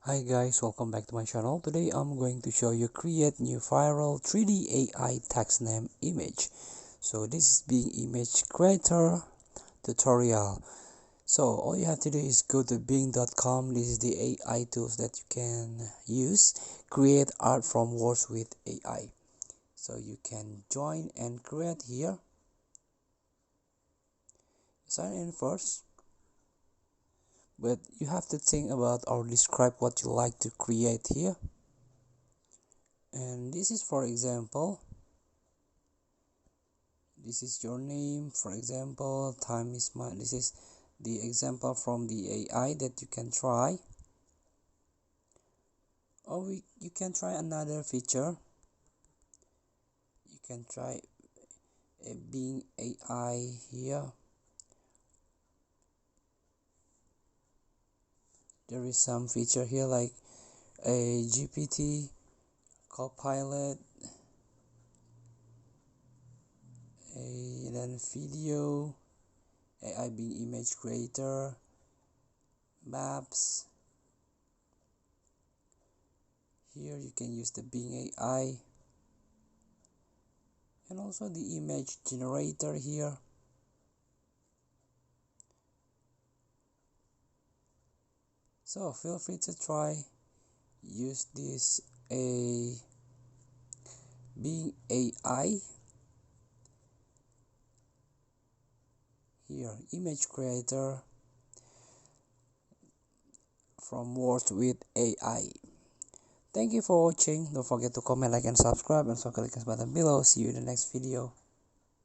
Hi guys, welcome back to my channel. Today I'm going to show you create new viral 3D AI text name image. So this is being image creator tutorial. So all you have to do is go to bing.com. This is the AI tools that you can use. Create art from words with AI. So you can join and create here. Sign in first. But you have to think about or describe what you like to create here. And this is, for example, this is your name, for example. Time is my, this is the example from the AI that you can try, or you can try another feature. You can try being AI here. There is some feature here like a GPT copilot, a then video, AI being image creator, maps. Here you can use the Bing AI, and also the image generator here. So feel free to try, use this Bing AI here, image creator from words with AI. Thank you for watching. Don't forget to comment, like, and subscribe, and also click the button below. See you in the next video.